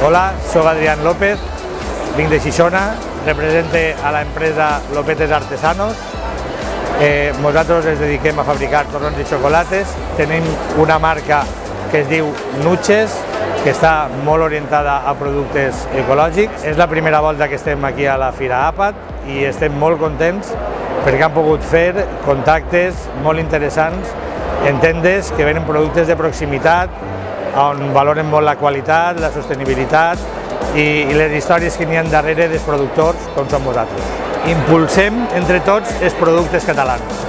Hola, soc Adrián López, vinc de Xixona, represente a l'empresa Lopetes Artesanos. Nosaltres ens dediquem a fabricar torrons i xocolates. Tenim una marca que es diu Nuches, que està molt orientada a productes ecològics. És la primera volta que estem aquí a la Fira APAT i estem molt contents perquè hem pogut fer contactes molt interessants en tendes que venen productes de proximitat, on valoren molt la qualitat, la sostenibilitat i les històries que n'hi ha darrere dels productors com som vosaltres. Impulsem entre tots els productes catalans.